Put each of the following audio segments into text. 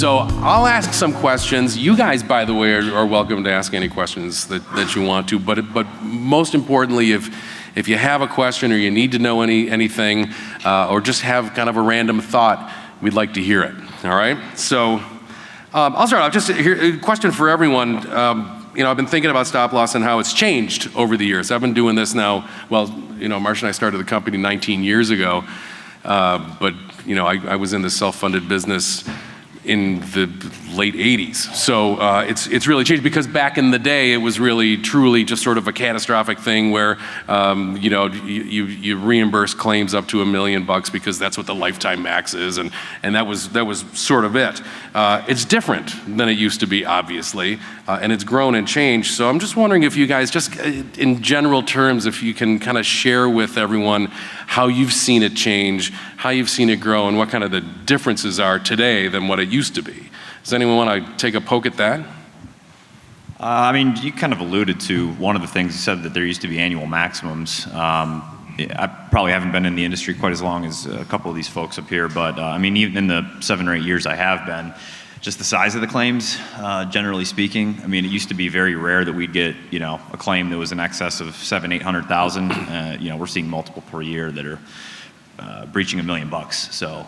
So I'll ask some questions. You guys, by the way, are welcome to ask any questions that you want to, but most importantly, if you have a question or you need to know anything, or just have kind of a random thought, we'd like to hear it, all right? So I'll start off, just a question for everyone. I've been thinking about stop loss and how it's changed over the years. I've been doing this now, well, Marcia and I started the company 19 years ago, but I was in the self-funded business in the late 80s. So it's really changed, because back in the day, it was really truly just sort of a catastrophic thing where you reimburse claims up to $1 million because that's what the lifetime max is, and that was sort of it. It's different than it used to be, obviously, and it's grown and changed. So I'm just wondering if you guys, just in general terms, if you can kind of share with everyone how you've seen it change, how you've seen it grow, and what kind of the differences are today than what it used to be. Does anyone want to take a poke at that? You kind of alluded to one of the things. You said that there used to be annual maximums. I probably haven't been in the industry quite as long as a couple of these folks up here, but even in the 7 or 8 years I have been, just the size of the claims, generally speaking. It used to be very rare that we'd get, a claim that was in excess of 700,000-800,000. We're seeing multiple per year that are breaching $1 million. So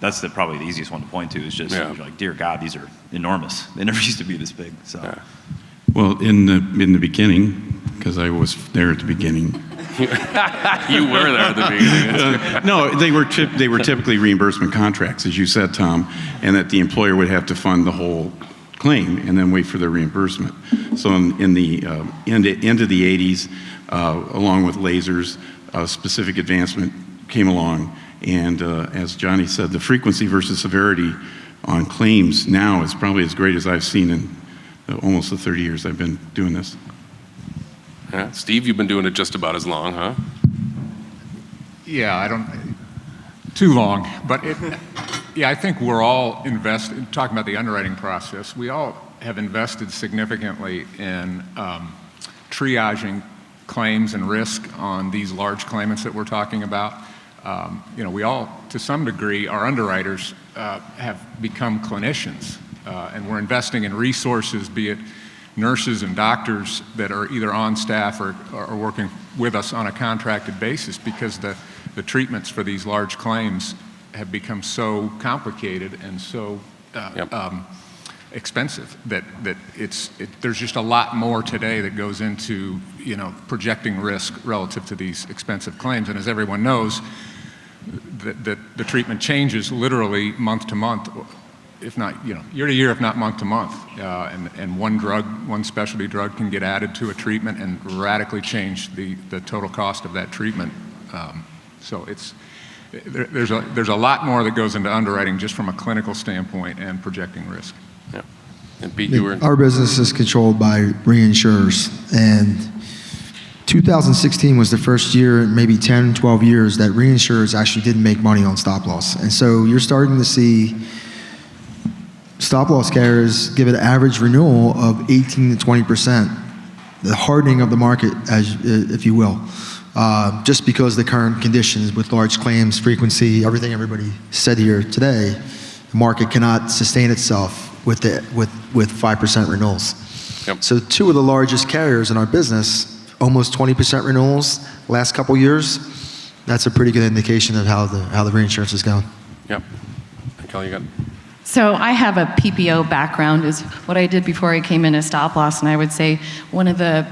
that's probably the easiest one to point to, is just you're like, dear God, these are enormous. They never used to be this big. So. Yeah. Well, in the beginning, because I was there at the beginning. You were there at the beginning. No, they were typically reimbursement contracts, as you said, Tom, and that the employer would have to fund the whole claim and then wait for their reimbursement. So in the end of the 80s, along with lasers, specific advancement came along. And as Johnny said, the frequency versus severity on claims now is probably as great as I've seen in almost the 30 years I've been doing this. Yeah. Steve, you've been doing it just about as long, huh? Yeah, I don't, too long, but I think we're all talking about the underwriting process, we all have invested significantly in triaging claims and risk on these large claimants that we're talking about. We all, to some degree, our underwriters have become clinicians, and we're investing in resources, be it nurses and doctors that are either on staff or working with us on a contracted basis, because the treatments for these large claims have become so complicated and so expensive that there's just a lot more today that goes into projecting risk relative to these expensive claims. And as everyone knows, the treatment changes literally month to month, if not year to year, if not month to month. And one specialty drug can get added to a treatment and radically change the total cost of that treatment. So there's a lot more that goes into underwriting just from a clinical standpoint and projecting risk. Yeah. And Pete, you were... Our business is controlled by reinsurers, and 2016 was the first year in maybe 10, 12 years that reinsurers actually didn't make money on stop loss. And so you're starting to see stop loss carriers give an average renewal of 18 to 20%, the hardening of the market, if you will, just because the current conditions with large claims, frequency, everything everybody said here today, the market cannot sustain itself with 5% renewals. Yep. So 2 of the largest carriers in our business, almost 20% renewals last couple years. That's a pretty good indication of how the reinsurance is going. Yep. Kelly, you got... So I have a PPO background, is what I did before I came into stop loss, and I would say one of the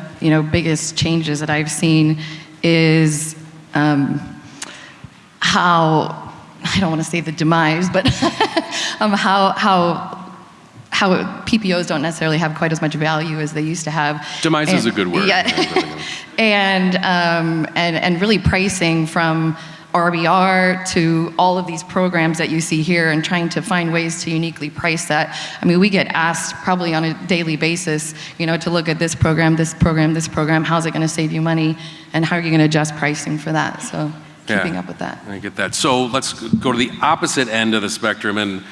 biggest changes that I've seen is how, I don't want to say the demise, but how PPOs don't necessarily have quite as much value as they used to have. Demise is a good word. Yeah. and really pricing from RBR to all of these programs that you see here, and trying to find ways to uniquely price that. We get asked probably on a daily basis, to look at this program, how's it going to save you money, and how are you going to adjust pricing for that? So keeping up with that. I get that. So let's go to the opposite end of the spectrum. And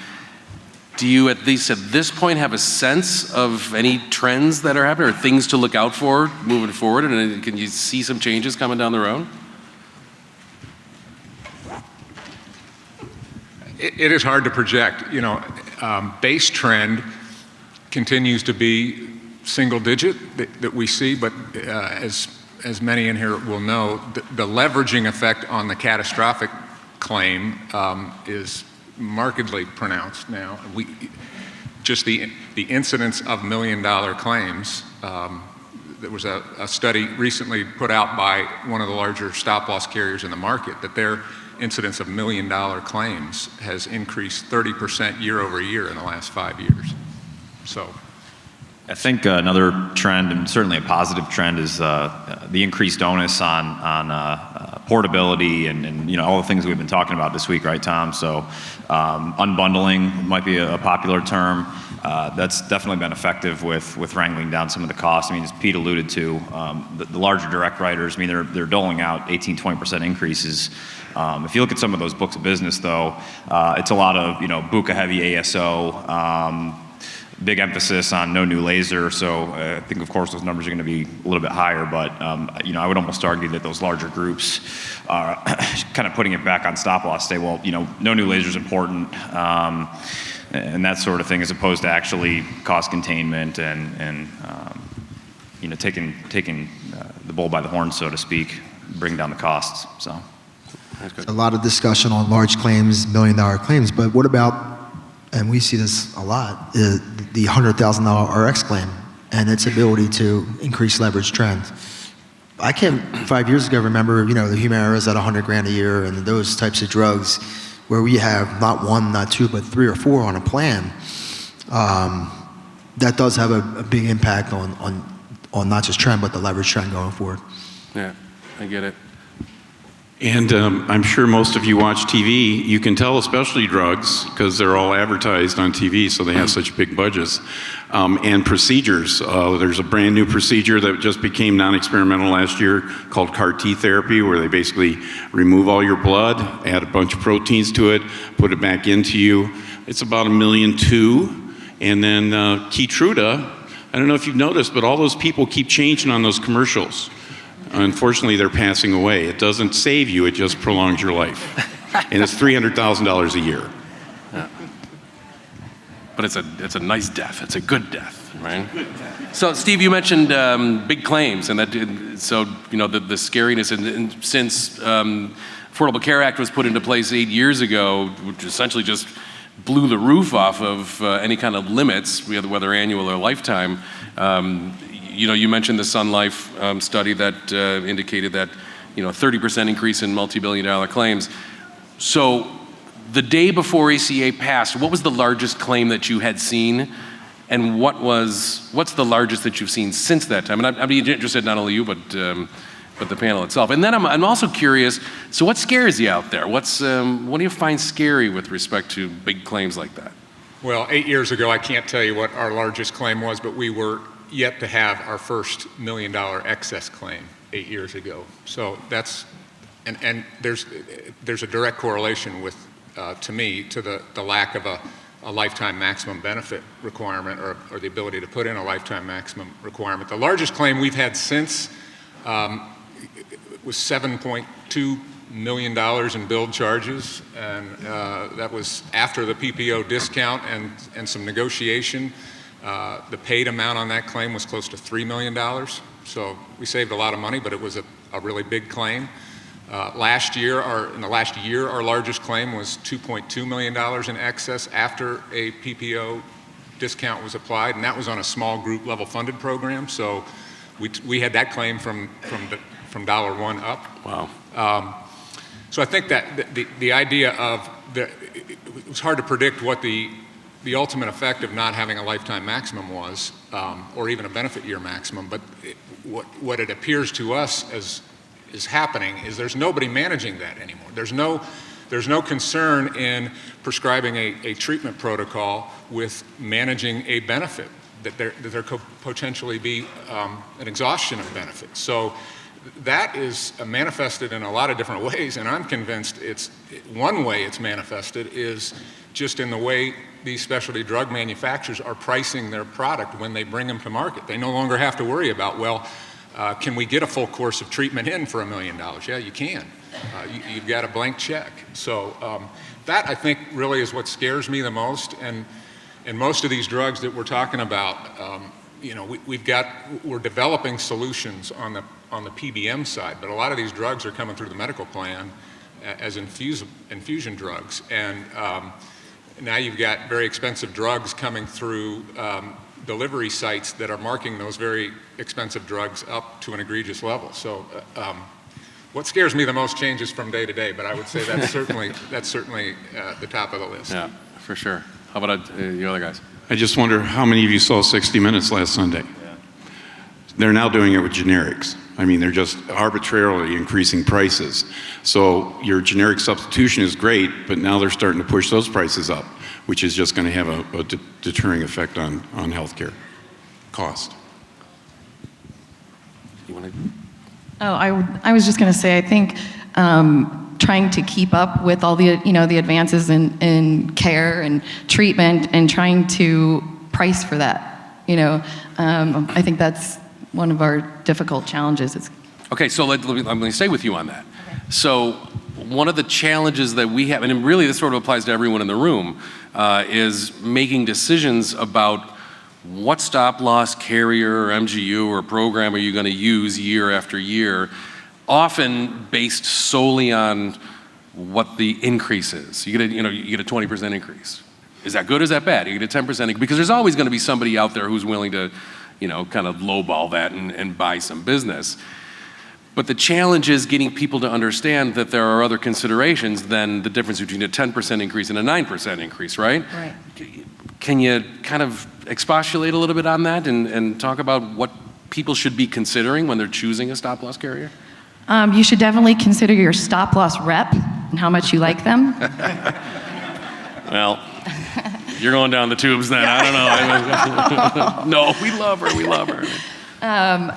do you, at least at this point, have a sense of any trends that are happening or things to look out for moving forward? And can you see some changes coming down the road? It is hard to project. base trend continues to be single digit that we see, but as many in here will know, the leveraging effect on the catastrophic claim is markedly pronounced now. Just the incidence of $1 million claims. There was a study recently put out by one of the larger stop-loss carriers in the market that their incidence of $1 million claims has increased 30% year over year in the last 5 years. So, I think another trend, and certainly a positive trend, is the increased onus on portability and all the things we've been talking about this week, right, Tom? So unbundling might be a popular term. That's definitely been effective with wrangling down some of the costs. I mean, as Pete alluded to, the larger direct writers, I mean, they're doling out 18-20% increases. If you look at some of those books of business, though, it's a lot of BUCA-heavy ASO. Big emphasis on no new laser, so I think, of course, those numbers are going to be a little bit higher, but I would almost argue that those larger groups are kind of putting it back on stop loss, say, well, no new laser is important, and that sort of thing, as opposed to actually cost containment and taking the bull by the horn, so to speak, bring down the costs. So a lot of discussion on large claims, $1 million claims, but what about, and we see this a lot, the $100,000 RX claim and its ability to increase leverage trend. I can't, 5 years ago, remember, the Humira's at $100,000 a year and those types of drugs where we have not one, not two, but 3 or 4 on a plan. That does have a big impact on not just trend, but the leverage trend going forward. Yeah, I get it. And I'm sure most of you watch TV. You can tell especially drugs because they're all advertised on TV, so they have such big budgets. And procedures. There's a brand new procedure that just became non-experimental last year called CAR-T therapy, where they basically remove all your blood, add a bunch of proteins to it, put it back into you. It's about $1.2 million. And then Keytruda, I don't know if you've noticed, but all those people keep changing on those commercials. Unfortunately, they're passing away. It doesn't save you, it just prolongs your life. And it's $300,000 a year. Yeah. But it's a nice death. It's a good death, right? So, Steve, you mentioned big claims, and the scariness, and since Affordable Care Act was put into place 8 years ago, which essentially just blew the roof off of any kind of limits, whether annual or lifetime. You mentioned the Sun Life study that indicated that 30% increase in multi-billion-dollar claims. So the day before ACA passed, what was the largest claim that you had seen, and what's the largest that you've seen since that time? And I'd be interested, not only you, but the panel itself. And then I'm also curious. So what scares you out there? What do you find scary with respect to big claims like that? Well, 8 years ago, I can't tell you what our largest claim was, but we were yet to have our first $1 million excess claim 8 years ago. So that's, and there's a direct correlation with, to me, to the lack of a lifetime maximum benefit requirement or the ability to put in a lifetime maximum requirement. The largest claim we've had since was $7.2 million in billed charges, and that was after the PPO discount and some negotiation. The paid amount on that claim was close to $3 million. So we saved a lot of money, but it was a really big claim. In the last year, our largest claim was $2.2 million in excess after a PPO discount was applied, and that was on a small group level funded program. So we had that claim from $1 up. Wow. So I think that the idea of it was hard to predict what the ultimate effect of not having a lifetime maximum was, or even a benefit year maximum. But what it appears to us as is happening is there's nobody managing that anymore. There's no concern in prescribing a treatment protocol with managing a benefit, that there could potentially be an exhaustion of benefits. So that is manifested in a lot of different ways, and I'm convinced one way it's manifested is just in the way these specialty drug manufacturers are pricing their product when they bring them to market. They no longer have to worry about, can we get a full course of treatment in for $1 million? Yeah, you can. You've got a blank check. So that, I think, really is what scares me the most. And And most of these drugs that we're talking about, you know, we're developing solutions on the PBM side, but a lot of these drugs are coming through the medical plan as infusion drugs. And now you've got very expensive drugs coming through delivery sites that are marking those very expensive drugs up to an egregious level. So what scares me the most changes from day to day, but I would say that's certainly the top of the list. Yeah, for sure. How about you other guys? I just wonder how many of you saw 60 Minutes last Sunday? Yeah. They're now doing it with generics. I mean, they're just arbitrarily increasing prices. So your generic substitution is great, but now they're starting to push those prices up, which is just going to have a deterring effect on healthcare cost. You want to? Oh, I was just going to say, I think trying to keep up with all the, you know, the advances in care and treatment and trying to price for that, you know, I think that's one of our difficult challenges. Okay, so I'm going to stay with you on that. Okay. So one of the challenges that we have, and really this sort of applies to everyone in the room, is making decisions about what stop-loss carrier or MGU or program are you going to use year after year, often based solely on what the increase is. You get a 20% increase. Is that good or is that bad? You get a 10% increase, because there's always going to be somebody out there who's willing to, you know, kind of lowball that and buy some business. But the challenge is getting people to understand that there are other considerations than the difference between a 10% increase and a 9% increase, right? Right. Can you kind of expostulate a little bit on that and talk about what people should be considering when they're choosing a stop-loss carrier? You should definitely consider your stop-loss rep and how much you like them. Well, you're going down the tubes then. I don't know. No, we love her.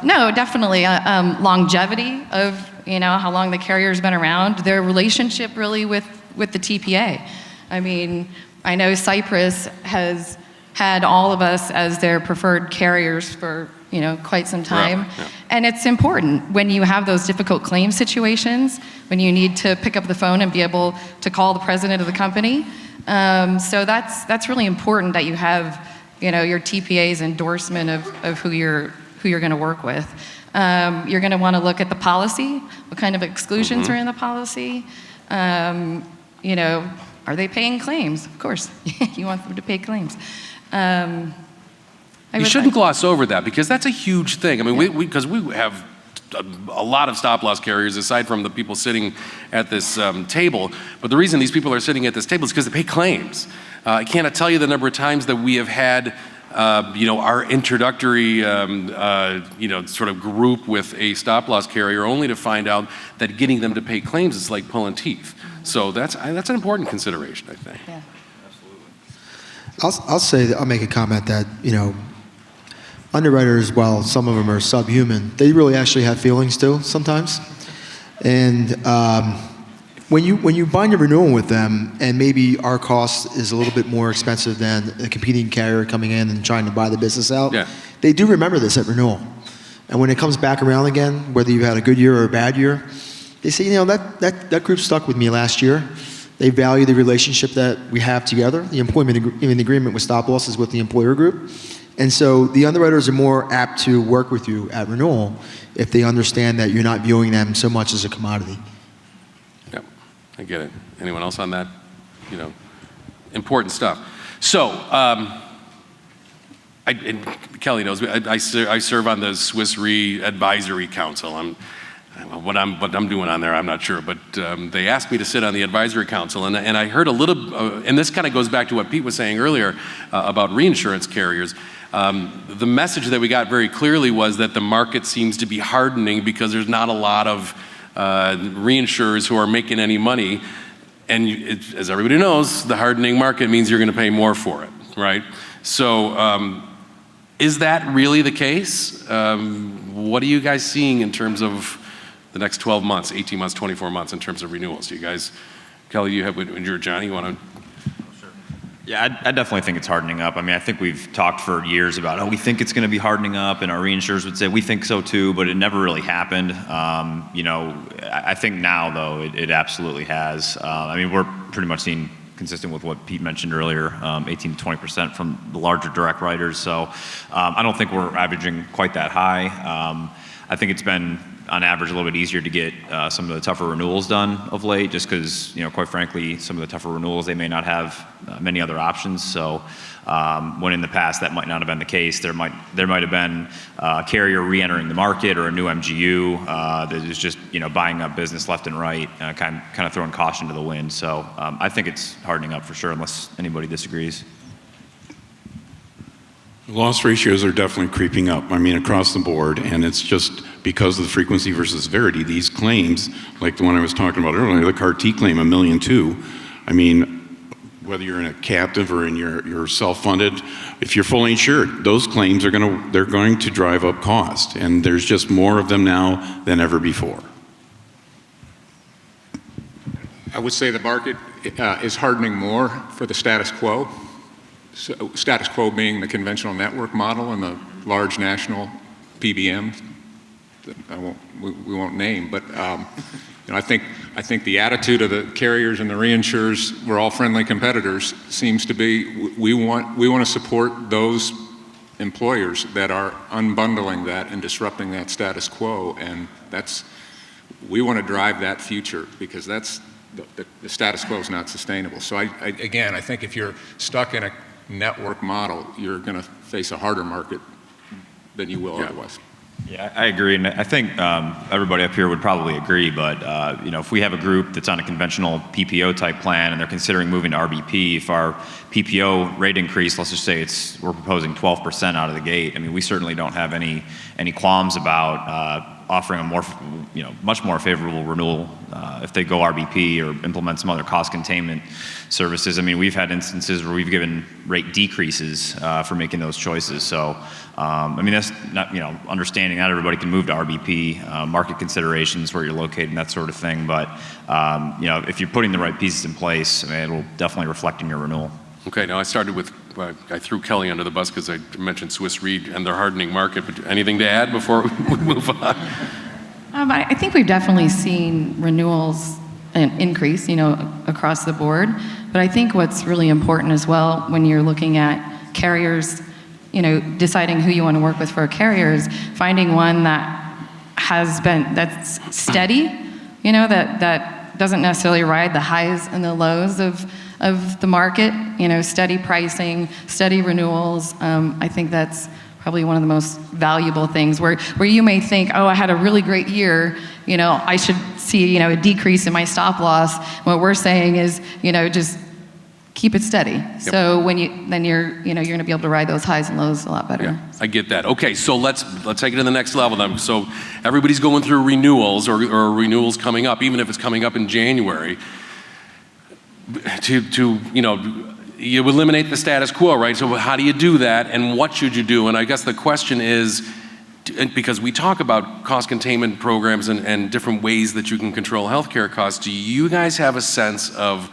No, definitely. Longevity of, you know, how long the carrier's been around, their relationship really with the TPA. I mean, I know Cypress has had all of us as their preferred carriers for, you know, quite some time. Right, yeah. And it's important when you have those difficult claim situations, when you need to pick up the phone and be able to call the president of the company. So that's really important that you have, you know, your TPA's endorsement of who you're going to work with. You're going to want to look at the policy, what kind of exclusions are in the policy. You know, are they paying claims? Of course, you want them to pay claims. You shouldn't gloss over that, because that's a huge thing. I mean, because we have a lot of stop-loss carriers aside from the people sitting at this table. But the reason these people are sitting at this table is because they pay claims. I cannot tell you the number of times that we have had you know, our introductory, you know, sort of group with a stop-loss carrier, only to find out that getting them to pay claims is like pulling teeth. So that's an important consideration, I think. Yeah. I'll say that I'll make a comment that, you know, underwriters, while some of them are subhuman, they really actually have feelings too sometimes. And when you bind a renewal with them, and maybe our cost is a little bit more expensive than a competing carrier coming in and trying to buy the business out, yeah, they do remember this at renewal. And when it comes back around again, whether you had a good year or a bad year, they say, you know, that group stuck with me last year. They value the relationship that we have together. The employment agreement with stop loss is with the employer group. And so the underwriters are more apt to work with you at renewal if they understand that you're not viewing them so much as a commodity. Yep, I get it. Anyone else on that? You know, important stuff. So, and Kelly knows, I serve on the Swiss Re Advisory Council. What I'm doing on there, I'm not sure, but they asked me to sit on the advisory council, and I heard a little, and this kind of goes back to what Pete was saying earlier about reinsurance carriers. The message that we got very clearly was that the market seems to be hardening because there's not a lot of reinsurers who are making any money, and as everybody knows, the hardening market means you're going to pay more for it, right? So is that really the case? What are you guys seeing in terms of the next 12 months, 18 months, 24 months in terms of renewals? You guys, Kelly, you have, when you're Johnny, you want to? Sure. Yeah, I definitely think it's hardening up. I mean, I think we've talked for years about, we think it's going to be hardening up, and our reinsurers would say, we think so too, but it never really happened. You know, I think now, though, it absolutely has. I mean, we're pretty much seeing consistent with what Pete mentioned earlier, 18 to 20% from the larger direct writers. So I don't think we're averaging quite that high. I think it's been, on average, a little bit easier to get some of the tougher renewals done of late, just because, quite frankly, some of the tougher renewals, they may not have many other options. So when in the past that might not have been the case, there might have been a carrier re-entering the market or a new MGU that is just buying up business left and right, kind of throwing caution to the wind. So I think it's hardening up for sure, unless anybody disagrees. Loss ratios are definitely creeping up, across the board, and it's just because of the frequency versus severity. These claims, like the one I was talking about earlier, the CAR-T claim, $1.2 million, whether you're in a captive or in your self-funded, if you're fully insured, those claims they're going to drive up cost, and there's just more of them now than ever before. I would say the market is hardening more for the status quo. So, status quo being the conventional network model and the large national PBM that we won't name, but I think the attitude of the carriers and the reinsurers, we're all friendly competitors, seems to be we want to support those employers that are unbundling that and disrupting that status quo, and we want to drive that future, because that's the status quo is not sustainable. So again, I think if you're stuck in a network model, you're going to face a harder market than you will otherwise. Yeah, I agree, and I think everybody up here would probably agree, but if we have a group that's on a conventional PPO type plan and they're considering moving to RBP, if our PPO rate increase, let's just say we're proposing 12% out of the gate, we certainly don't have any qualms about offering a much more favorable renewal if they go RBP or implement some other cost containment services. We've had instances where we've given rate decreases for making those choices. So, that's not, understanding not everybody can move to RBP, market considerations, where you're located, and that sort of thing. But, if you're putting the right pieces in place, it'll definitely reflect in your renewal. Okay, now I started with, I threw Kelly under the bus because I mentioned Swiss Re and their hardening market, but anything to add before we move on? I think we've definitely seen renewals increase, across the board. But I think what's really important as well when you're looking at carriers, deciding who you want to work with for a carrier, is finding one that's steady, that doesn't necessarily ride the highs and the lows of the market, steady pricing, steady renewals. I think that's probably one of the most valuable things, where you may think, oh, I had a really great year, I should see, a decrease in my stop loss. What we're saying is, just keep it steady. Yep. So when you're going to be able to ride those highs and lows a lot better. Yeah, I get that. Okay, so let's take it to the next level then. So everybody's going through renewals or renewals coming up, even if it's coming up in January. You eliminate the status quo, right? So how do you do that, and what should you do? And I guess the question is, because we talk about cost containment programs and different ways that you can control healthcare costs, do you guys have a sense of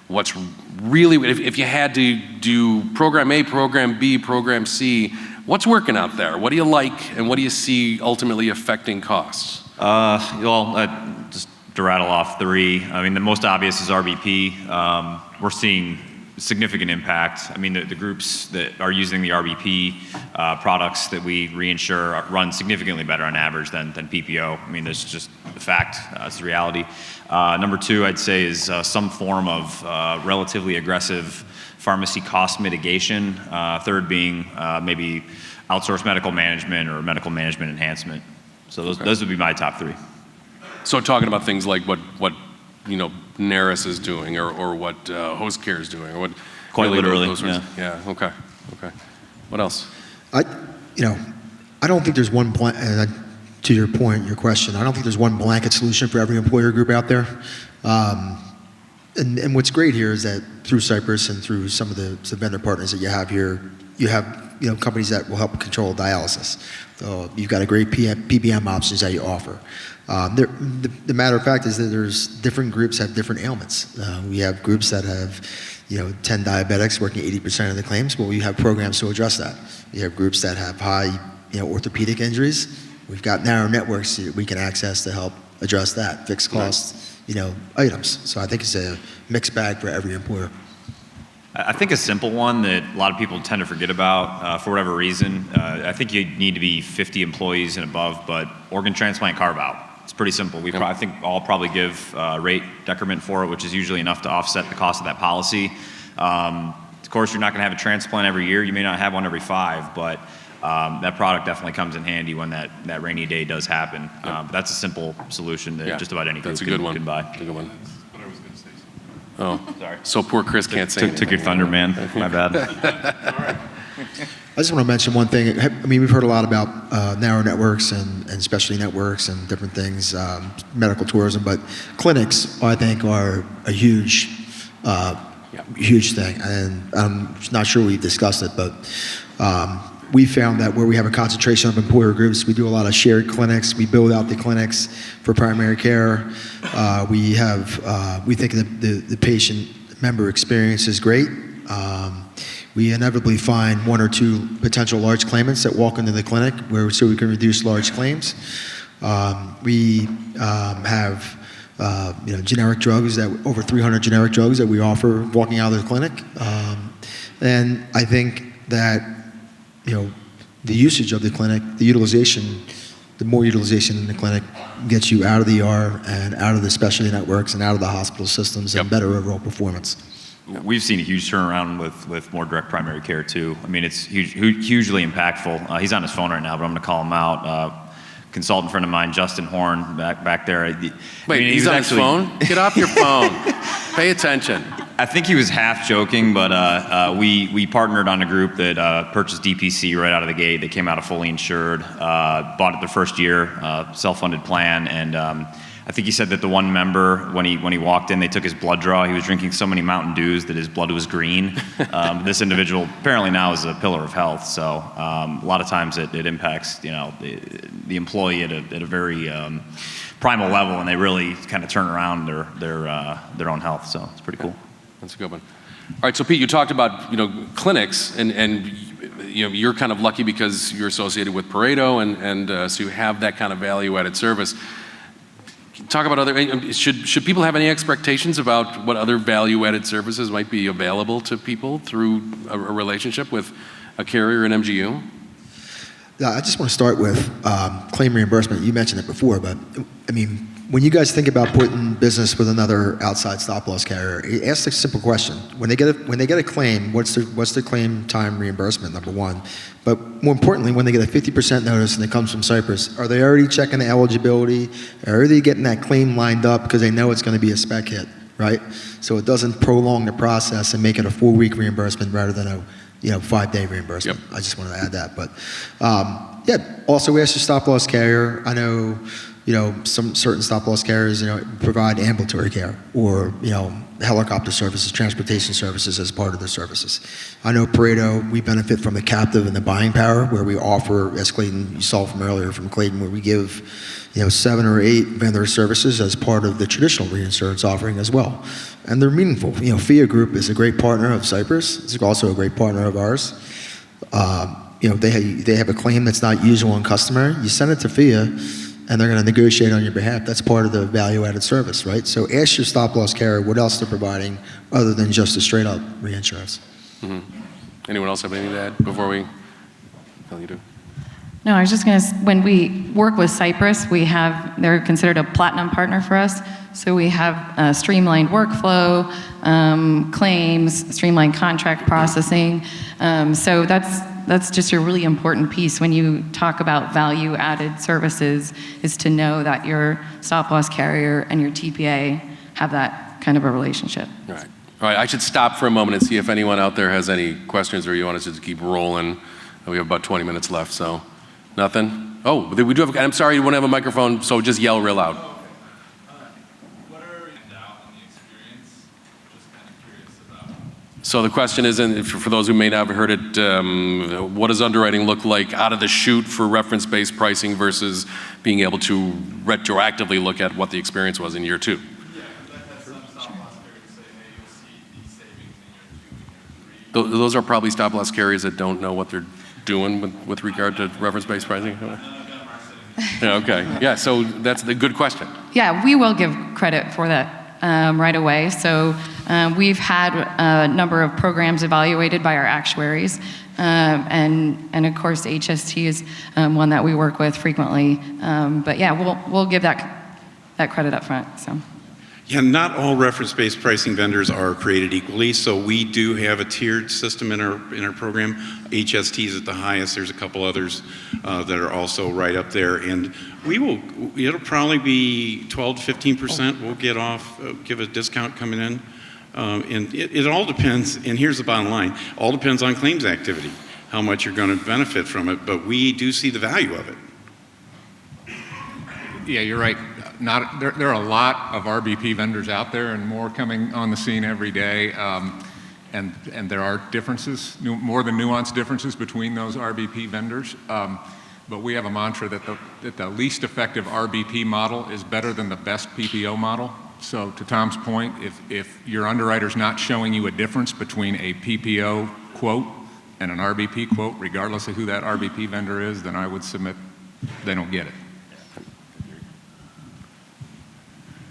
what's really, if you had to do program A, program B, program C, what's working out there? What do you like, and what do you see ultimately affecting costs? Just to rattle off three, the most obvious is RBP. We're seeing significant impact. The groups that are using the RBP products that we reinsure run significantly better on average than PPO. That's just the fact. It's the reality. Number two, I'd say, is some form of relatively aggressive pharmacy cost mitigation. Third being maybe outsourced medical management or medical management enhancement. So those would be my top three. So talking about things like what NARIS is doing, or what Host Care is doing, or what quite really literally. Yeah. Okay. What else? I don't think there's one to your point, your question. I don't think there's one blanket solution for every employer group out there. And what's great here is that through Cypress and through some of the vendor partners that you have here, you have companies that will help control dialysis. You've got a great PBM options that you offer. The matter of fact is that there's different groups have different ailments. We have groups that have 10 diabetics working 80% of the claims. Well, we have programs to address that. You have groups that have high orthopedic injuries. We've got narrow networks that we can access to help address that, fixed cost items. So I think it's a mixed bag for every employer. I think a simple one that a lot of people tend to forget about for whatever reason, I think you need to be 50 employees and above, but organ transplant carve-out. It's pretty simple. I think all probably give rate decrement for it, which is usually enough to offset the cost of that policy. Of course, you're not going to have a transplant every year. You may not have one every 5, but that product definitely comes in handy when that rainy day does happen. But that's a simple solution that just about any group can buy. That's a good one. What I was going to say. Oh, Sorry. so poor Chris can't say Took your thunder, man. My bad. I just want to mention one thing. I mean, we've heard a lot about narrow networks and specialty networks and different things, medical tourism, but clinics, I think, are a huge thing. And I'm not sure we've discussed it, but we found that where we have a concentration of employer groups, we do a lot of shared clinics. We build out the clinics for primary care. We think that the patient member experience is great. We inevitably find 1 or 2 potential large claimants that walk into the clinic so we can reduce large claims. We have generic drugs, that over 300 generic drugs that we offer walking out of the clinic. And I think that the usage of the clinic, the more utilization in the clinic gets you out of the ER and out of the specialty networks and out of the hospital systems and better overall performance. We've seen a huge turnaround with more direct primary care too. I mean, it's hugely impactful. He's on his phone right now, but I'm going to call him out. Consultant friend of mine, Justin Horn, back there. Wait, he's on his phone? Get off your phone. Pay attention. I think he was half joking, but we partnered on a group that purchased DPC right out of the gate. They came out of fully insured, bought it their first year, self-funded plan, and I think he said that the one member, when he walked in, they took his blood draw. He was drinking so many Mountain Dews that his blood was green. This individual apparently now is a pillar of health. So a lot of times it impacts the employee at a very primal level, and they really kind of turn around their own health. So it's pretty cool. That's a good one. All right, so Pete, you talked about clinics, and you're kind of lucky because you're associated with Pareto, and so you have that kind of value-added service. Talk about other, should people have any expectations about what other value-added services might be available to people through a relationship with a carrier and MGU? Yeah, I just want to start with claim reimbursement. You mentioned it before, but I mean, when you guys think about putting business with another outside stop-loss carrier, ask a simple question. When they get a claim, what's their claim time reimbursement, number one? But more importantly, when they get a 50% notice and it comes from Cypress, are they already checking the eligibility? Are they getting that claim lined up because they know it's going to be a spec hit, right? So it doesn't prolong the process and make it a 4-week reimbursement rather than a 5-day reimbursement. Yep. I just wanted to add that. But also ask your stop-loss carrier. I know some certain stop-loss carriers, provide ambulatory care or, helicopter services, transportation services as part of their services. I know Pareto, we benefit from the captive and the buying power where we offer, as Clayton, you saw from earlier from Clayton, where we give, 7 or 8 vendor services as part of the traditional reinsurance offering as well. And they're meaningful. FIA Group is a great partner of Cypress. It's also a great partner of ours. They have a claim that's not usual and customary. You send it to FIA, and they're going to negotiate on your behalf. That's part of the value-added service, right? So ask your stop-loss carrier what else they're providing other than just a straight-up reinsurance. Mm-hmm. Anyone else have anything to add before we tell you to? No, I was just going to, when we work with Cypress, they're considered a platinum partner for us. So we have a streamlined workflow, claims, streamlined contract processing. So that's just a really important piece when you talk about value-added services, is to know that your stop-loss carrier and your TPA have that kind of a relationship. All right, I should stop for a moment and see if anyone out there has any questions or you want us to keep rolling. We have about 20 minutes left, so nothing? Oh, we do have, I'm sorry, you won't have a microphone, so just yell real loud. So the question is, and for those who may not have heard it, what does underwriting look like out of the chute for reference-based pricing versus being able to retroactively look at what the experience was in year 2? Yeah, that's some stop-loss carriers say, hey, you'll see these savings in year 2 and year 3. Those are probably stop-loss carriers that don't know what they're doing with regard to reference-based pricing? Yeah, okay. Yeah, so that's the good question. Yeah, we will give credit for that right away. So we've had a number of programs evaluated by our actuaries. And of course, HST is one that we work with frequently. But yeah, we'll give that credit up front. So. Yeah, not all reference-based pricing vendors are created equally, so we do have a tiered system in our program. HST is at the highest. There's a couple others that are also right up there, and it'll probably be 12 to 15%. We'll give a discount coming in, and it all depends. And here's the bottom line: all depends on claims activity, how much you're going to benefit from it. But we do see the value of it. Yeah, you're right. There are a lot of RBP vendors out there, and more coming on the scene every day. And there are differences, more than nuanced differences between those RBP vendors. But we have a mantra that the least effective RBP model is better than the best PPO model. So to Tom's point, if your underwriter's not showing you a difference between a PPO quote and an RBP quote, regardless of who that RBP vendor is, then I would submit they don't get it.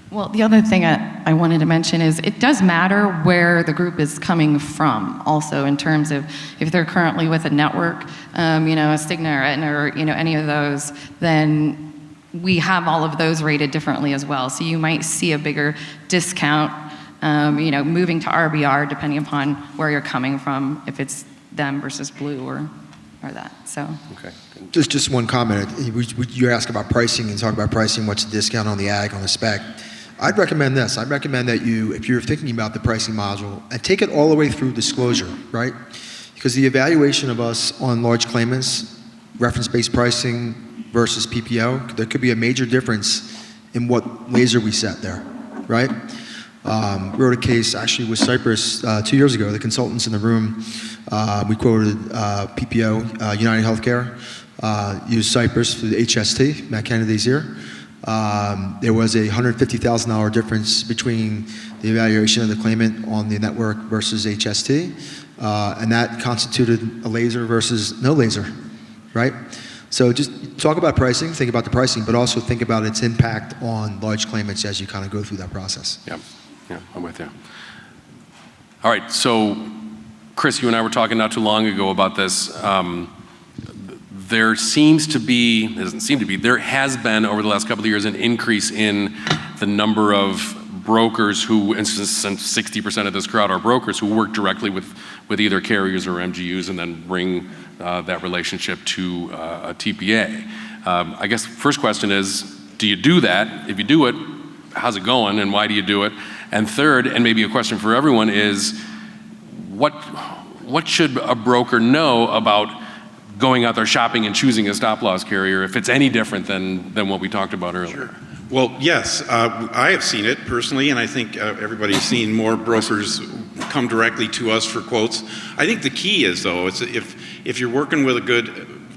Well, the other thing I wanted to mention is it does matter where the group is coming from also, in terms of if they're currently with a network, a Cigna or Aetna or, any of those, then we have all of those rated differently as well. So you might see a bigger discount, moving to RBR depending upon where you're coming from, if it's them versus Blue or that, so. Okay. Just one comment. You ask about pricing and talk about pricing, what's the discount on the ag, on the spec. I'd recommend this. I'd recommend that if you're thinking about the pricing module, and take it all the way through disclosure, right? Because the evaluation of us on large claimants, reference-based pricing versus PPO, there could be a major difference in what laser we set there, right? Wrote a case actually with Cypress 2 years ago. The consultants in the room, we quoted PPO, United Healthcare, used Cypress for the HST, Matt Kennedy's here. There was a $150,000 difference between the evaluation of the claimant on the network versus HST, and that constituted a laser versus no laser, right? So just talk about pricing, think about the pricing, but also think about its impact on large claimants as you kind of go through that process. Yeah, I'm with you. All right, so Chris, you and I were talking not too long ago about this. There has been over the last couple of years an increase in the number of brokers who, and since 60% of this crowd are brokers, who work directly with either carriers or MGUs and then bring that relationship to a TPA. I guess the first question is, do you do that? If you do it, how's it going and why do you do it? And third, and maybe a question for everyone, is what should a broker know about going out there shopping and choosing a stop-loss carrier if it's any different than what we talked about earlier? Sure. Well, yes, I have seen it personally, and I think everybody's seen more brokers come directly to us for quotes. I think the key is, though, if you're working with a good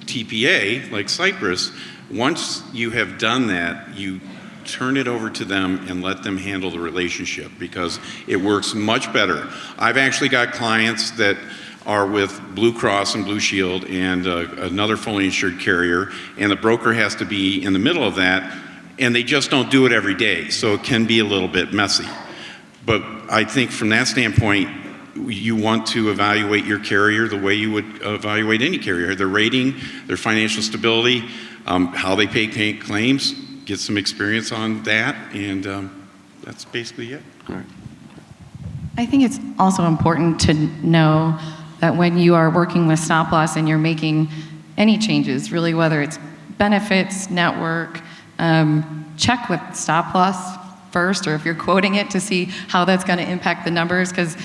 TPA like Cypress, once you have done that, you turn it over to them and let them handle the relationship, because it works much better. I've actually got clients that are with Blue Cross and Blue Shield and another fully insured carrier, and the broker has to be in the middle of that, and they just don't do it every day, so it can be a little bit messy. But I think from that standpoint, you want to evaluate your carrier the way you would evaluate any carrier: their rating, their financial stability, how they pay claims, get some experience on that, and that's basically it. All right. I think it's also important to know that when you are working with stop loss and you're making any changes, really, whether it's benefits, network, check with stop loss first, or if you're quoting it, to see how that's going to impact the numbers, because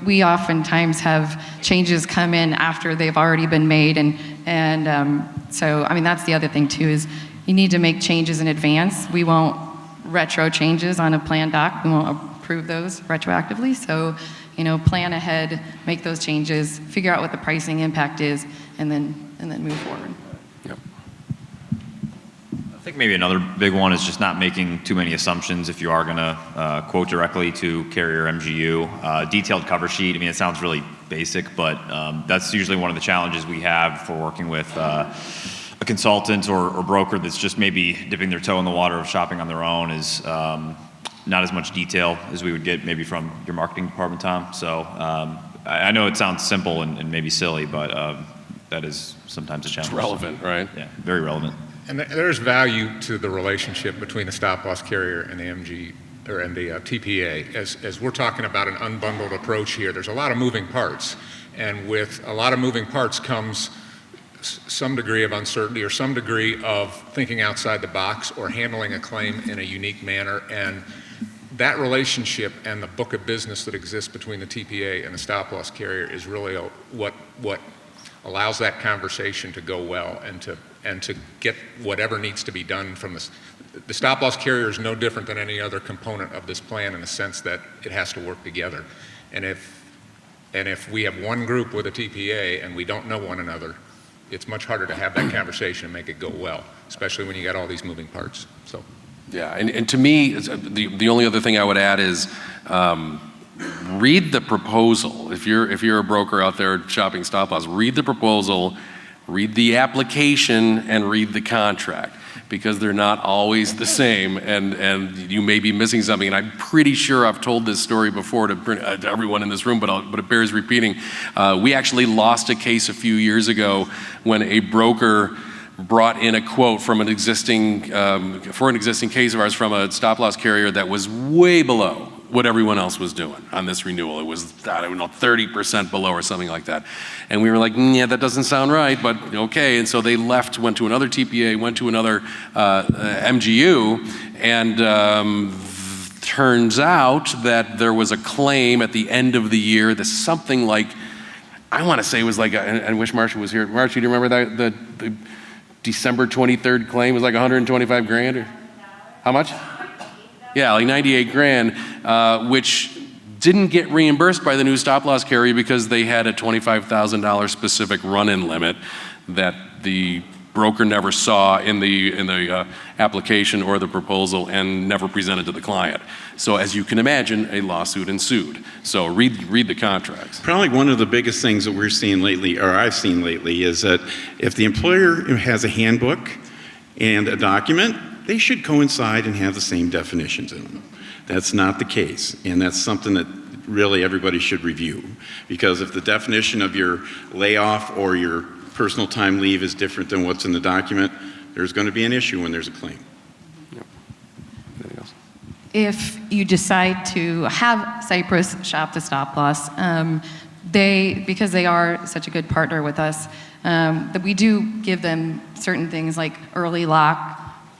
we oftentimes have changes come in after they've already been made, and so I mean that's the other thing too, is you need to make changes in advance. We won't retro changes on a plan doc. We won't approve those retroactively. So plan ahead, make those changes, figure out what the pricing impact is, and then move forward. Yep. I think maybe another big one is just not making too many assumptions if you are going to quote directly to carrier MGU. Detailed cover sheet, I mean, it sounds really basic, but that's usually one of the challenges we have for working with a consultant or broker that's just maybe dipping their toe in the water of shopping on their own, is not as much detail as we would get maybe from your marketing department, Tom. So I know it sounds simple and maybe silly, but that is sometimes a challenge. It's relevant, right? Yeah, very relevant. And there's value to the relationship between the stop-loss carrier and the MG and the TPA. As we're talking about an unbundled approach here, there's a lot of moving parts. And with a lot of moving parts comes some degree of uncertainty or some degree of thinking outside the box or handling a claim in a unique manner. And that relationship and the book of business that exists between the TPA and the stop-loss carrier is really what allows that conversation to go well and to get whatever needs to be done from the stop-loss carrier is no different than any other component of this plan in the sense that it has to work together. And if we have one group with a TPA and we don't know one another, it's much harder to have that conversation and make it go well, especially when you got all these moving parts. So. Yeah, and to me, the only other thing I would add is read the proposal. If you're a broker out there shopping stop loss, read the proposal, read the application, and read the contract, because they're not always the same, and you may be missing something. And I'm pretty sure I've told this story before to everyone in this room, but it bears repeating. We actually lost a case a few years ago when a broker brought in a quote from an existing case of ours from a stop-loss carrier that was way below what everyone else was doing on this renewal. It was, I don't know, 30% below or something like that. And we were like, yeah, that doesn't sound right, but okay. And so they left, went to another TPA, went to another MGU, and turns out that there was a claim at the end of the year that's something like, I want to say it was like, I wish Marcia was here. Marcia, do you remember that? The December 23rd claim was like 125 grand, or how much? Yeah, like 98 grand, which didn't get reimbursed by the new stop-loss carrier because they had a $25,000 specific run-in limit that the broker never saw in the application or the proposal and never presented to the client. So as you can imagine, a lawsuit ensued. So read the contracts. Probably one of the biggest things that we're seeing lately, or I've seen lately, is that if the employer has a handbook and a document, they should coincide and have the same definitions in them. That's not the case, and that's something that really everybody should review. Because if the definition of your layoff or your personal time leave is different than what's in the document, there's going to be an issue when there's a claim. Yep. Anything else? If you decide to have Cypress shop the stop loss, because they are such a good partner with us, that we do give them certain things like early lock,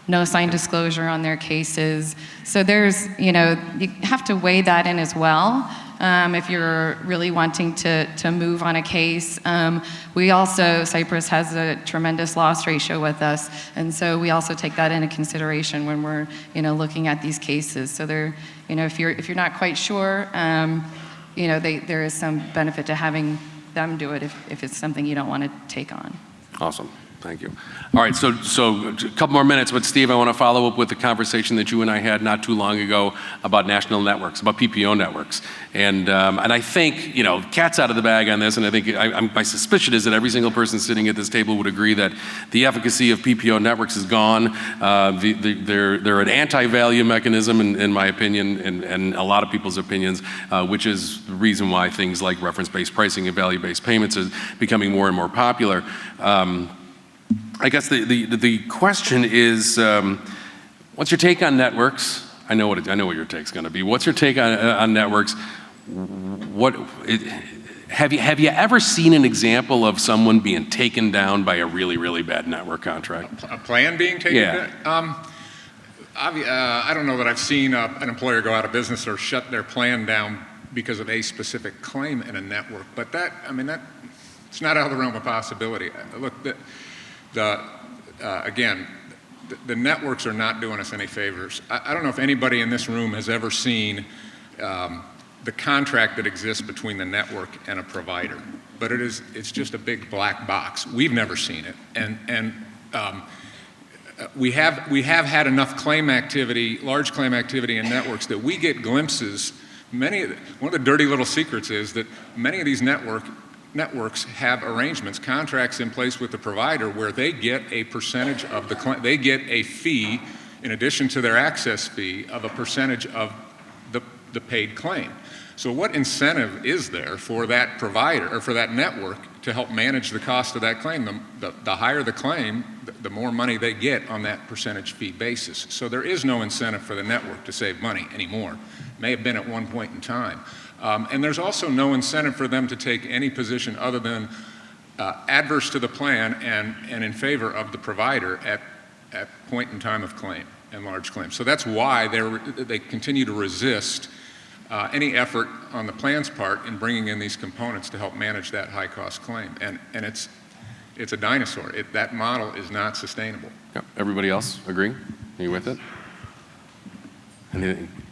no sign disclosure on their cases. So there's, you have to weigh that in as well. If you're really wanting to move on a case. Cypress has a tremendous loss ratio with us, and so we also take that into consideration when we're, looking at these cases. So if you're not quite sure, there is some benefit to having them do it if it's something you don't want to take on. Awesome. Thank you. All right, so a couple more minutes, but Steve, I want to follow up with the conversation that you and I had not too long ago about national networks, about PPO networks. And I think, cat's out of the bag on this, and I think my suspicion is that every single person sitting at this table would agree that the efficacy of PPO networks is gone. They're an anti-value mechanism, in my opinion, and a lot of people's opinions, which is the reason why things like reference-based pricing and value-based payments is becoming more and more popular. I guess the question is, what's your take on networks? I know what your take's going to be. What's your take on networks? Have you ever seen an example of someone being taken down by a really, really bad network contract? A plan being taken down? I don't know that I've seen an employer go out of business or shut their plan down because of a specific claim in a network. But it's not out of the realm of possibility. Look, again, the networks are not doing us any favors. I don't know if anybody in this room has ever seen the contract that exists between the network and a provider, but it's just a big black box. We've never seen it, and we have had enough claim activity, large claim activity in networks that we get glimpses. One of the dirty little secrets is that many of these networks have arrangements, contracts in place with the provider where they get a percentage of they get a fee in addition to their access fee, of a percentage of the paid claim. So what incentive is there for that provider or for that network to help manage the cost of that claim? The higher the claim, the more money they get on that percentage fee basis. So there is no incentive for the network to save money anymore. May have been at one point in time. And there's also no incentive for them to take any position other than adverse to the plan and in favor of the provider at point in time of claim and large claims. So that's why they continue to resist any effort on the plan's part in bringing in these components to help manage that high cost claim. And it's a dinosaur. That model is not sustainable. Yep. Everybody else agree? Are you with it?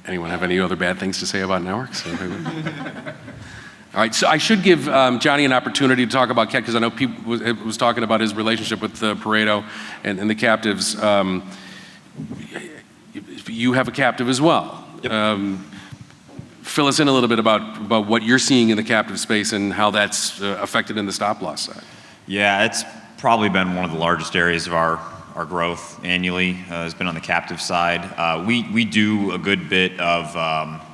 Anyone have any other bad things to say about networks? All right, so I should give Johnny an opportunity to talk about because I know Pete was talking about his relationship with Pareto and the captives. You have a captive as well. Yep. Fill us in a little bit about what you're seeing in the captive space and how that's affected in the stop loss side. Yeah, it's probably been one of the largest areas of our growth annually, has been on the captive side. We do a good bit of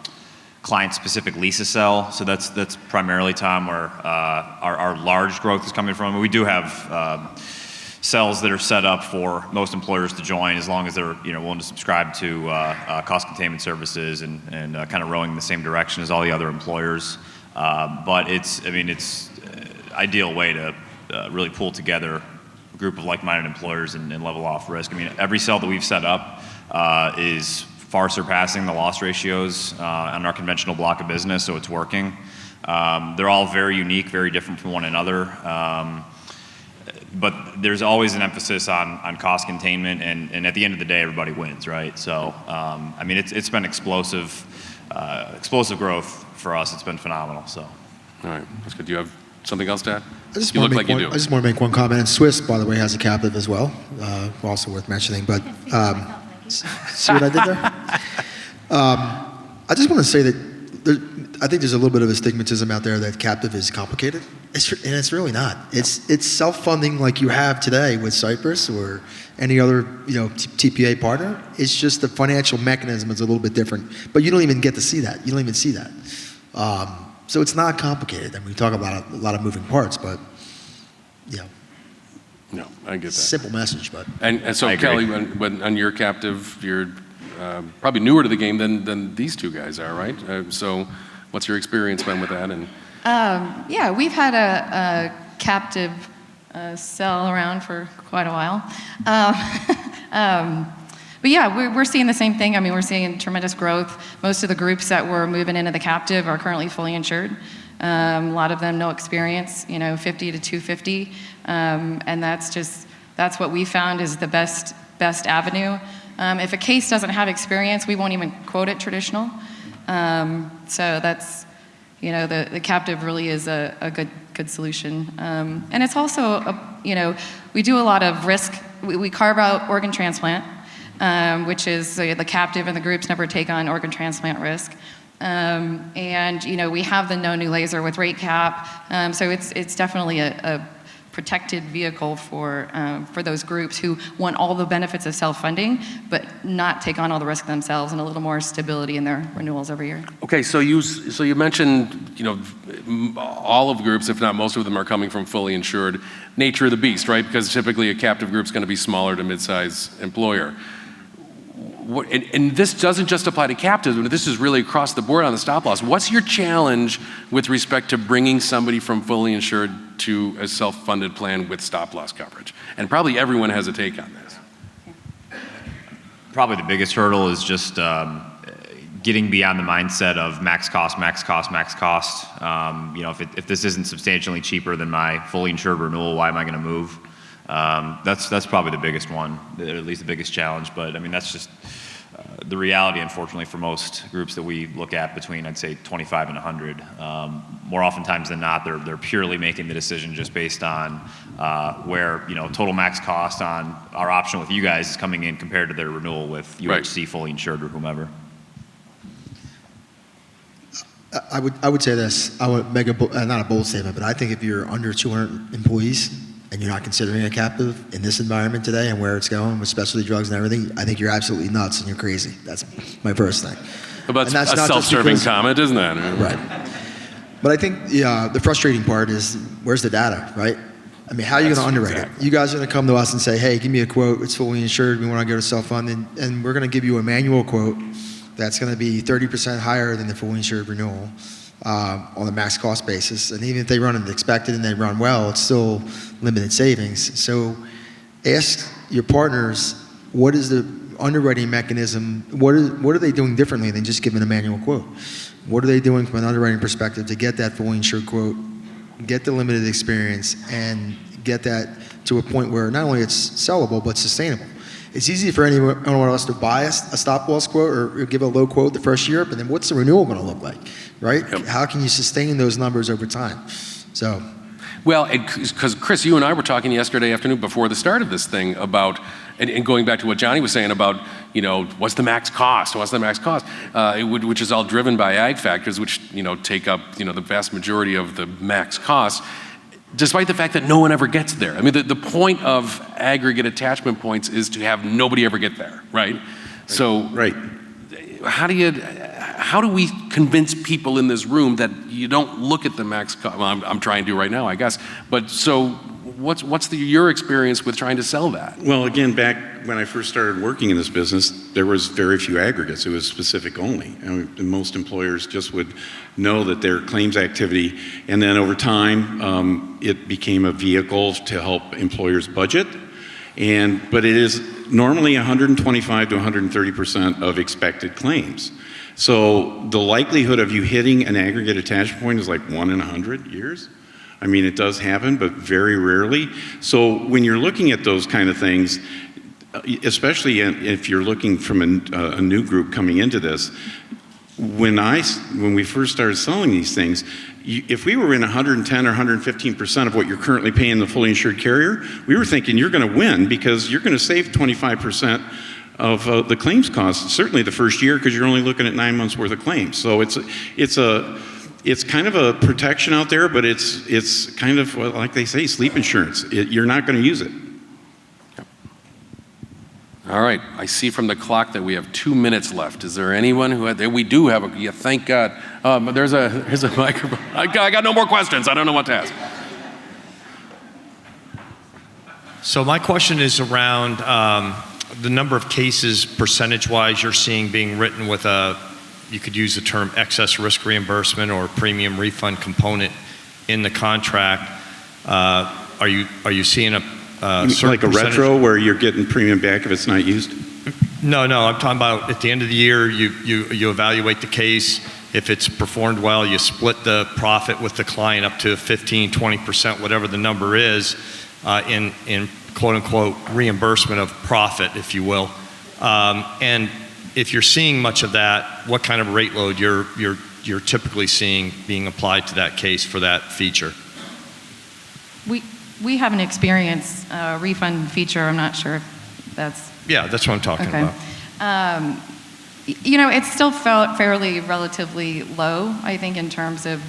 client-specific lease sell, so that's primarily, Tom, where our large growth is coming from. We do have cells that are set up for most employers to join as long as they're willing to subscribe to cost containment services and kind of rowing in the same direction as all the other employers. But it's ideal way to really pull together a group of like-minded employers and level off risk. I mean, every cell that we've set up is far surpassing the loss ratios on our conventional block of business, so it's working. They're all very unique, very different from one another. But there's always an emphasis on cost containment, and at the end of the day, everybody wins, right? So, I mean, it's been explosive growth for us. It's been phenomenal. So, all right, that's good. Do you have something else to add? I just want to make one comment. And Swiss, by the way, has a captive as well, also worth mentioning. But see what I did there? I just want to say that I think there's a little bit of a stigmatism out there that captive is complicated, and it's really not. It's self-funding like you have today with Cypress or any other TPA partner. It's just the financial mechanism is a little bit different, but you don't even get to see that. You don't even see that. So it's not complicated. I mean, we talk about a lot of moving parts, but no, I get that. Simple message, but and so Kelly, when on your captive, you're probably newer to the game than these two guys are, right? So what's your experience been with that? And yeah, we've had a captive cell around for quite a while. But yeah, we're seeing the same thing. I mean, we're seeing tremendous growth. Most of the groups that we're moving into the captive are currently fully insured. A lot of them no experience, 50 to 250. And that's what we found is the best avenue. If a case doesn't have experience, we won't even quote it traditional. So that's, the captive really is a good solution. And it's also, we do a lot of risk. We carve out organ transplant, which is the captive and the groups never take on organ transplant risk. And, we have the no new laser with rate cap. So it's definitely a protected vehicle for those groups who want all the benefits of self-funding, but not take on all the risk themselves and a little more stability in their renewals every year. okay, so you mentioned all of the groups, if not most of them, are coming from fully insured. Nature of the beast, right? Because typically a captive group's going to be smaller to mid-size employer. And this doesn't just apply to captives, but this is really across the board on the stop loss. What's your challenge with respect to bringing somebody from fully insured to a self-funded plan with stop loss coverage? And probably everyone has a take on this. Probably the biggest hurdle is just getting beyond the mindset of max cost, max cost, max cost. If this isn't substantially cheaper than my fully insured renewal, why am I going to move? That's probably the biggest one, at least the biggest challenge. But I mean, that's just the reality, unfortunately, for most groups that we look at between, I'd say, 25 and 100. More oftentimes than not, they're purely making the decision just based on where total max cost on our option with you guys is coming in compared to their renewal with UHC fully insured or whomever. I would say this. I would make not a bold statement, but I think if you're under 200 employees and you're not considering a captive in this environment today and where it's going with specialty drugs and everything, I think you're absolutely nuts and you're crazy. That's my first thing. But And that's a not just self-serving because- comment, isn't it? Right. But I think the frustrating part is, where's the data, right? I mean, how are you going to underwrite it? You guys are going to come to us and say, hey, give me a quote. It's fully insured. We want to go to self-funded. And we're going to give you a manual quote that's going to be 30% higher than the fully insured renewal on a max cost basis. And even if they run as expected and they run well, it's still limited savings. So ask your partners, what is the underwriting mechanism? What are they doing differently than just giving a manual quote? What are they doing from an underwriting perspective to get that fully insured quote, get the limited experience, and get that to a point where not only it's sellable, but sustainable? It's easy for anyone else to buy a stop loss quote or give a low quote the first year, but then what's the renewal going to look like, right? Yep. How can you sustain those numbers over time? So, Well, because Chris, you and I were talking yesterday afternoon before the start of this thing about, and going back to what Johnny was saying about, what's the max cost? What's the max cost? Which is all driven by ag factors, which, take up, the vast majority of the max cost, despite the fact that no one ever gets there. I mean, the point of aggregate attachment points is to have nobody ever get there, right? So, Right. how do we convince people in this room that you don't look at the max cost? Well, I'm trying to right now, I guess. But so what's your experience with trying to sell that? Well, again, back when I first started working in this business, there was very few aggregates. It was specific only. And most employers just would know that their claims activity, and then over time, it became a vehicle to help employers budget. But it is normally 125 to 130% of expected claims. So the likelihood of you hitting an aggregate attachment point is like 1 in 100 years. I mean, it does happen, but very rarely. So when you're looking at those kind of things, especially if you're looking from a new group coming into this, when we first started selling these things, if we were in 110 or 115% of what you're currently paying the fully insured carrier, we were thinking you're going to win because you're going to save 25% of the claims costs, certainly the first year, because you're only looking at 9 months worth of claims. So it's kind of a protection out there, but it's kind of, like they say, sleep insurance. You're not going to use it. All right, I see from the clock that we have 2 minutes left. Is there anyone we do have thank God. There's a microphone. I got no more questions. I don't know what to ask. So my question is around the number of cases percentage-wise you're seeing being written with you could use the term excess risk reimbursement or premium refund component in the contract. Are you seeing a certain like a percentage? retro where you're getting premium back if it's not used? No, I'm talking about at the end of the year, you evaluate the case. If it's performed well, you split the profit with the client up to 15, 20%, whatever the number is, in quote-unquote reimbursement of profit, if you will. And if you're seeing much of that, what kind of rate load you're typically seeing being applied to that case for that feature? We haven't experienced a refund feature. I'm not sure if that's... Yeah, that's what I'm talking about. It's still fairly relatively low, I think, in terms of,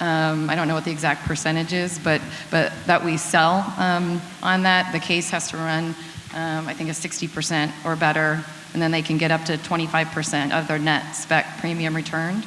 I don't know what the exact percentage is, but that we sell on that. The case has to run, I think, a 60% or better, and then they can get up to 25% of their net spec premium returned.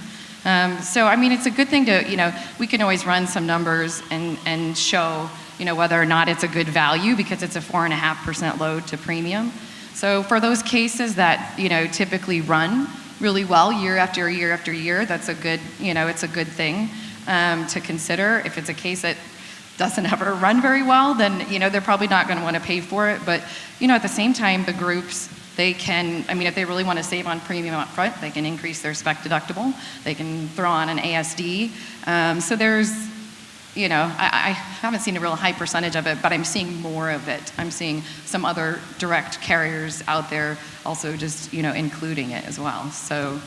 So, I mean, it's a good thing to, we can always run some numbers and show, whether or not it's a good value because it's a 4.5% load to premium. So for those cases that, typically run really well year after year after year, that's a good, it's a good thing to consider. If it's a case that doesn't ever run very well, then, they're probably not going to want to pay for it. But, at the same time, the groups, they can, if they really want to save on premium up front, they can increase their spec deductible. They can throw on an ASD. So there's, I haven't seen a real high percentage of it, but I'm seeing more of it. I'm seeing some other direct carriers out there also just, including it as well. So.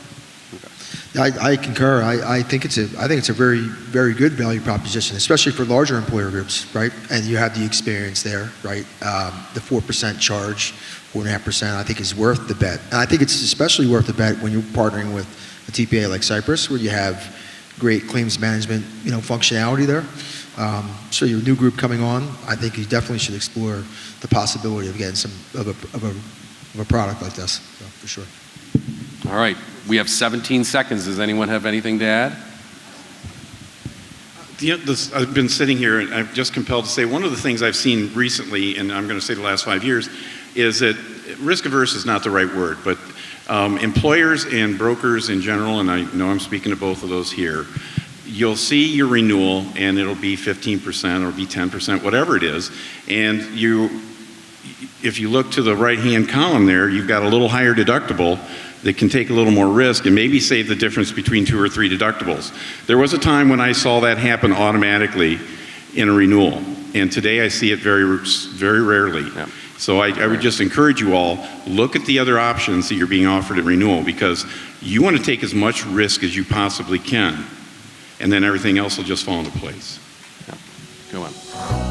I concur. I think it's a very, very good value proposition, especially for larger employer groups, right? And you have the experience there, right? The 4% charge, 4.5%, I think is worth the bet. And I think it's especially worth the bet when you're partnering with a TPA like Cypress, where you have great claims management, functionality there. So your new group coming on, I think you definitely should explore the possibility of getting some of a product like this, so, for sure. All right, we have 17 seconds. Does anyone have anything to add? I've been sitting here and I'm just compelled to say one of the things I've seen recently, and I'm going to say the last 5 years, is that risk averse is not the right word, but employers and brokers in general, and I know I'm speaking to both of those here, you'll see your renewal and it'll be 15% or be 10%, whatever it is, and if you look to the right-hand column there, you've got a little higher deductible that can take a little more risk and maybe save the difference between 2 or 3 deductibles. There was a time when I saw that happen automatically in a renewal, and today I see it very, very rarely. Yeah. So I would just encourage you all, look at the other options that you're being offered at renewal, because you want to take as much risk as you possibly can, and then everything else will just fall into place. Yeah. Go on.